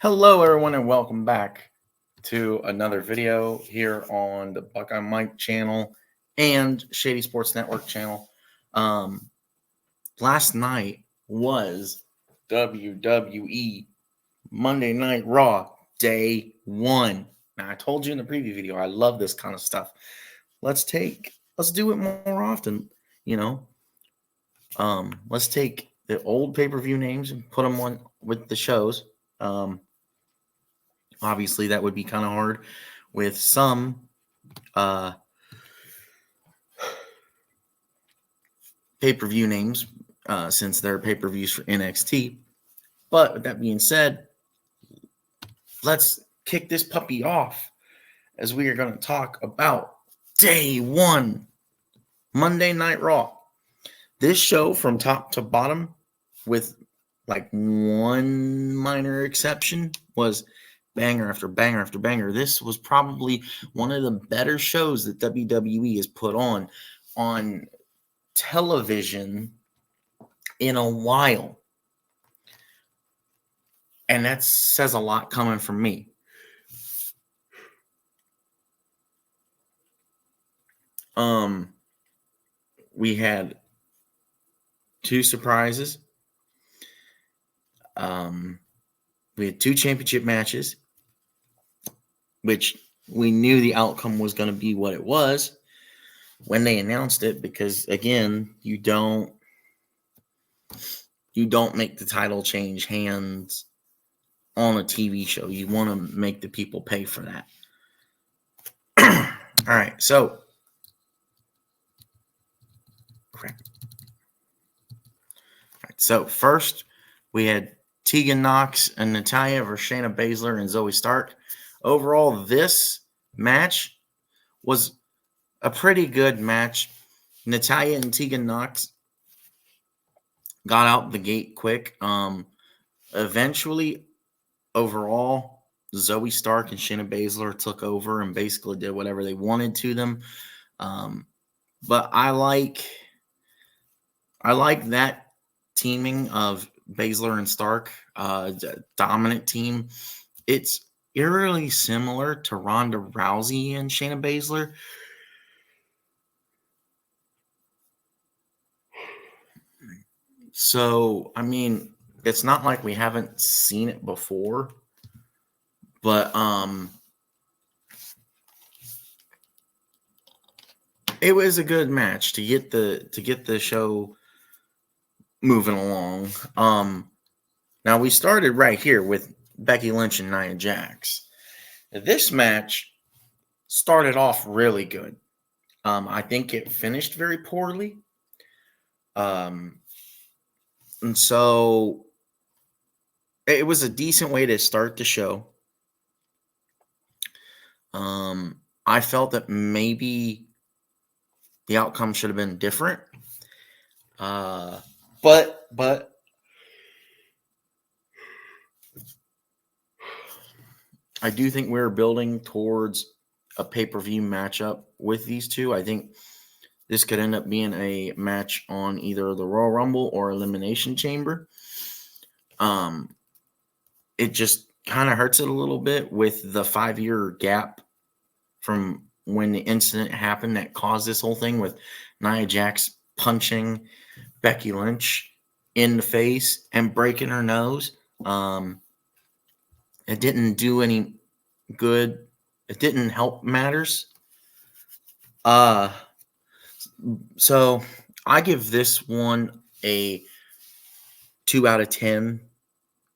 Hello, everyone, and welcome back to another video here on the Buckeye Mike channel and Shady Sports Network channel. Last night was WWE Monday Night Raw Day 1. Now, I told you in the preview video, I love this kind of stuff. Let's do it more often, you know. Let's take the old pay-per-view names and put them on with the shows. Obviously, that would be kind of hard with some pay-per-view names since they're pay-per-views for NXT. But with that being said, let's kick this puppy off as we are going to talk about Day 1, Monday Night Raw. This show from top to bottom, with like one minor exception, was banger after banger after banger. This was probably one of the better shows that WWE has put on television in a while. And that says a lot coming from me. We had two surprises. We had two championship matches, which we knew the outcome was going to be what it was when they announced it, because again, you don't make the title change hands on a TV show. You want to make the people pay for that. All right, so first we had Tegan Nox and Natalya versus Shayna Baszler and Zoe Stark. Overall, this match was a pretty good match. Natalya and Tegan Nox got out the gate quick. Eventually, overall, Zoe Stark and Shayna Baszler took over and basically did whatever they wanted to them. But I like that teaming of Baszler and Stark, dominant team. It's eerily similar to Ronda Rousey and Shayna Baszler. So, I mean, it's not like we haven't seen it before, but it was a good match to get the show moving along. Now we started right here with Becky Lynch and Nia Jax. This match started off really good. I think it finished very poorly. And so it was a decent way to start the show. I felt that maybe the outcome should have been different. But I do think we're building towards a pay-per-view matchup with these two. I think this could end up being a match on either the Royal Rumble or Elimination Chamber. It just kind of hurts it a little bit with the 5-year gap from when the incident happened that caused this whole thing with Nia Jax punching Becky Lynch in the face and breaking her nose. It didn't do any good. It didn't help matters. So I give this one a 2 out of 10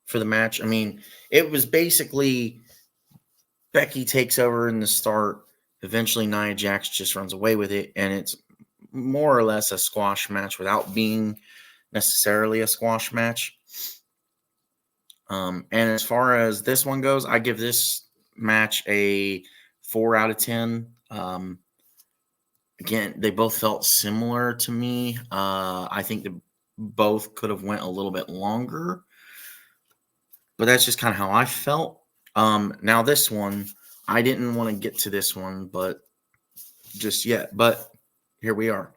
for the match. I mean, it was basically Becky takes over in the start. Eventually, Nia Jax just runs away with it, and it's more or less a squash match without being necessarily a squash match. And as far as this one goes, I give this match a 4 out of 10. Again, they both felt similar to me. I think they both could have went a little bit longer, but that's just kind of how I felt. Now this one, I didn't want to get to this one, but just yet. But here we are.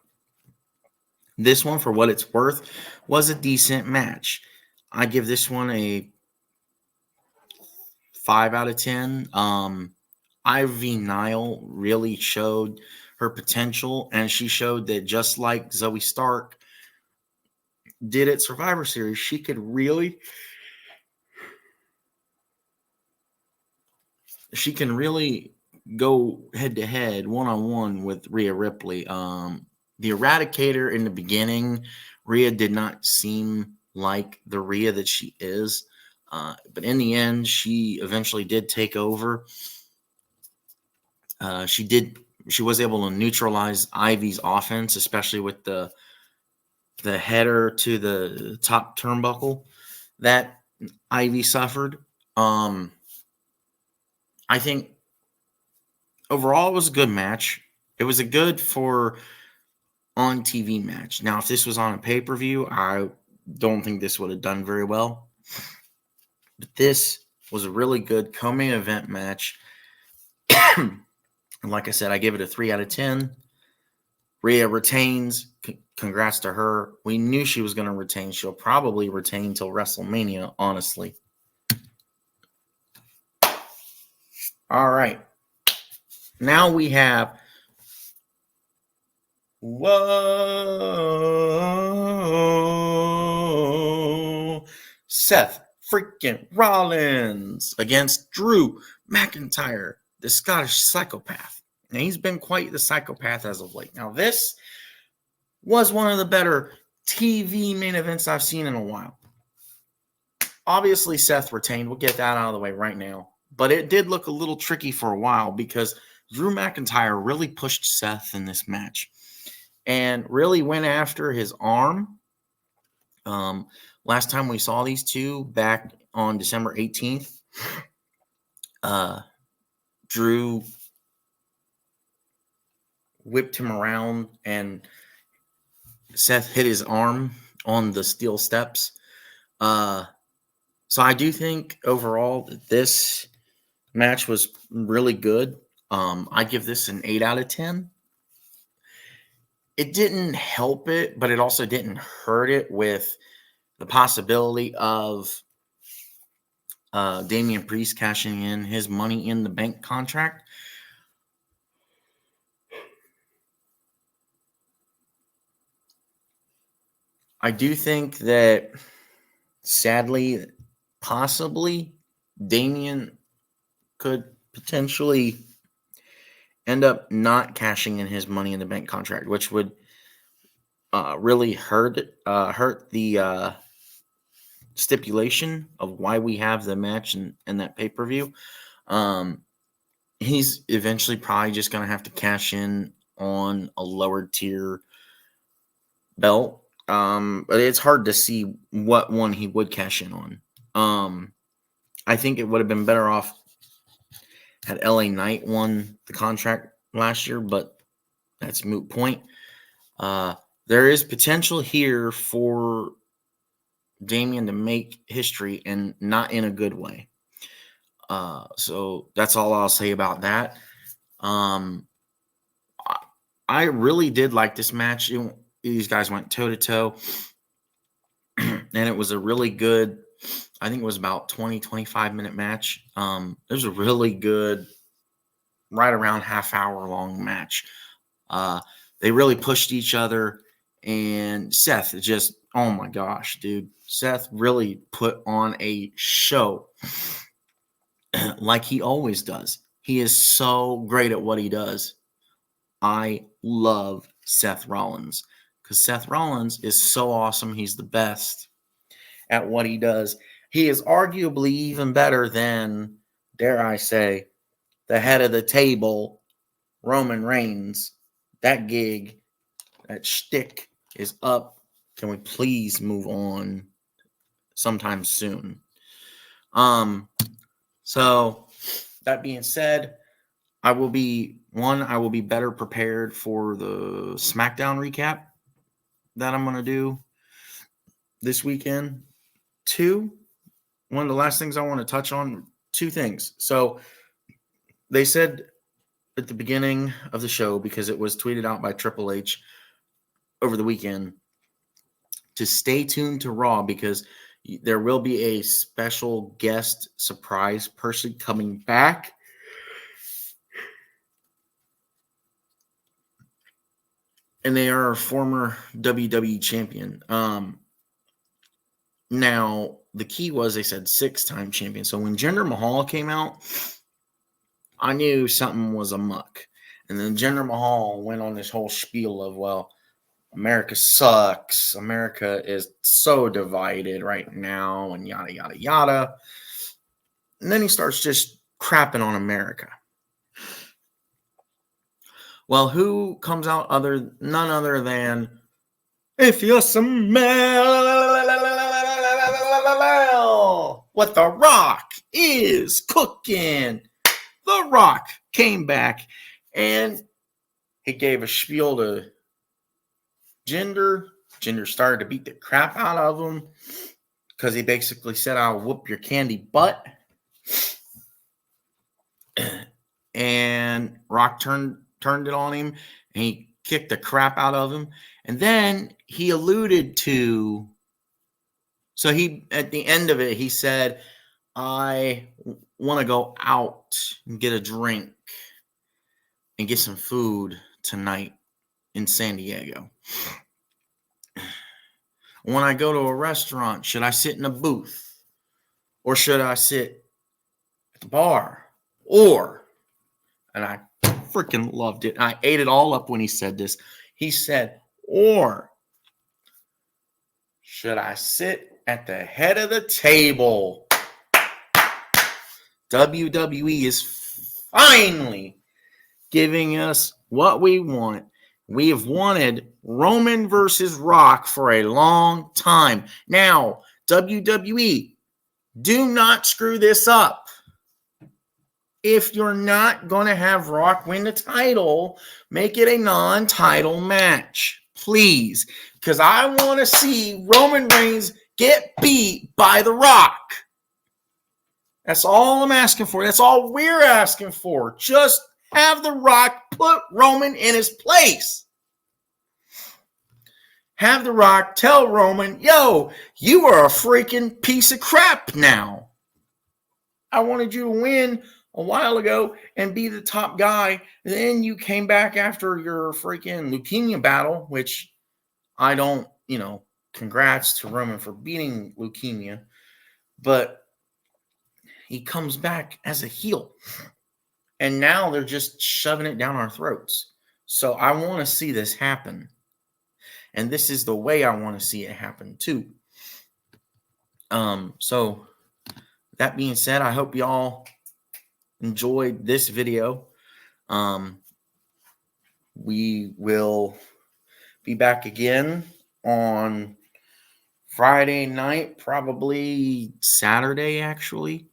This one, for what it's worth, was a decent match. I give this one a 5 out of 10. Ivy Nile really showed her potential, and she showed that just like Zoe Stark did at Survivor Series, she could really go head to head, one-on-one with Rhea Ripley. The Eradicator in the beginning, Rhea did not seem like the Rhea that she is. But in the end, she eventually did take over. She was able to neutralize Ivy's offense, especially with the header to the top turnbuckle that Ivy suffered. I think overall it was a good match. It was a good for on TV match. Now, if this was on a pay-per-view, I don't think this would have done very well. But this was a really good co-main event match. And like I said, I give it a 3 out of 10. Rhea retains. Congrats to her. We knew she was going to retain. She'll probably retain till WrestleMania, honestly. All right. Now we have Seth freaking Rollins against Drew McIntyre, the Scottish psychopath. And he's been quite the psychopath as of late. Now, this was one of the better TV main events I've seen in a while. Obviously, Seth retained. We'll get that out of the way right now. But it did look a little tricky for a while because Drew McIntyre really pushed Seth in this match and really went after his arm. Last time we saw these two back on December 18th, Drew whipped him around and Seth hit his arm on the steel steps. So I do think overall that this match was really good. I give this an 8 out of 10. It didn't help it, but it also didn't hurt it with the possibility of Damian Priest cashing in his Money in the Bank contract. I do think that, sadly, possibly, Damian could potentially end up not cashing in his Money in the Bank contract, which would really hurt the stipulation of why we have the match and that pay-per-view. He's eventually probably just going to have to cash in on a lower tier belt. But it's hard to see what one he would cash in on. I think it would have been better off had LA Knight won the contract last year, but that's a moot point. There is potential here for Damian to make history and not in a good way. So that's all I'll say about that. I really did like this match. These guys went toe-to-toe, and it was a really good, I think it was about 20, 25-minute match. It was a really good, right around half-hour long match. They really pushed each other, and Seth just, oh my gosh, dude. Seth really put on a show like he always does. He is so great at what he does. I love Seth Rollins because Seth Rollins is so awesome. He's the best at what he does. He is arguably even better than, dare I say, the head of the table, Roman Reigns. That gig, that shtick is up. Can we please move on sometime soon? So that being said, I will be better prepared for the SmackDown recap that I'm going to do this weekend. 2, one of the last things I want to touch on, 2 things. So they said at the beginning of the show, because it was tweeted out by Triple H over the weekend, to stay tuned to Raw because There will be a special guest surprise person coming back. And they are a former WWE champion. Now, the key was they said 6-time champion. So when Jinder Mahal came out, I knew something was amuck. And then Jinder Mahal went on this whole spiel of, well, America sucks. America is so divided right now and yada, yada, yada. And then he starts just crapping on America. Well, who comes out none other than if you smell what The Rock is cooking. The Rock came back and he gave a spiel to Jinder. Jinder started to beat the crap out of him because he basically said, I'll whoop your candy butt. And Rock turned it on him and he kicked the crap out of him. And then he alluded to, so he, at the end of it, he said, I want to go out and get a drink and get some food tonight in San Diego. When I go to a restaurant, should I sit in a booth or should I sit at the bar? Or, and I freaking loved it. I ate it all up when he said this. He said, or should I sit at the head of the table? WWE is finally giving us what we want. We have wanted Roman versus Rock for a long time. Now, WWE, do not screw this up. If you're not going to have Rock win the title, make it a non-title match, please. Because I want to see Roman Reigns get beat by The Rock. That's all I'm asking for. That's all we're asking for. Just have The Rock put Roman in his place. Have The Rock tell Roman, yo, you are a freaking piece of crap now. I wanted you to win a while ago and be the top guy. Then you came back after your freaking leukemia battle, which I don't, congrats to Roman for beating leukemia. But he comes back as a heel. And now they're just shoving it down our throats. So I want to see this happen. And this is the way I want to see it happen too. So that being said, I hope y'all enjoyed this video. We will be back again on Friday night, probably Saturday, actually.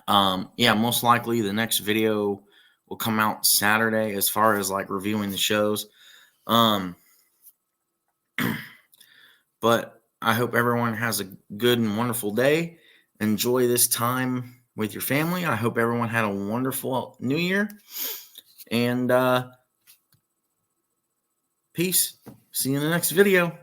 Most likely the next video will come out Saturday as far as like reviewing the shows. But I hope everyone has a good and wonderful day. Enjoy this time with your family. I hope everyone had a wonderful New Year. And peace. See you in the next video.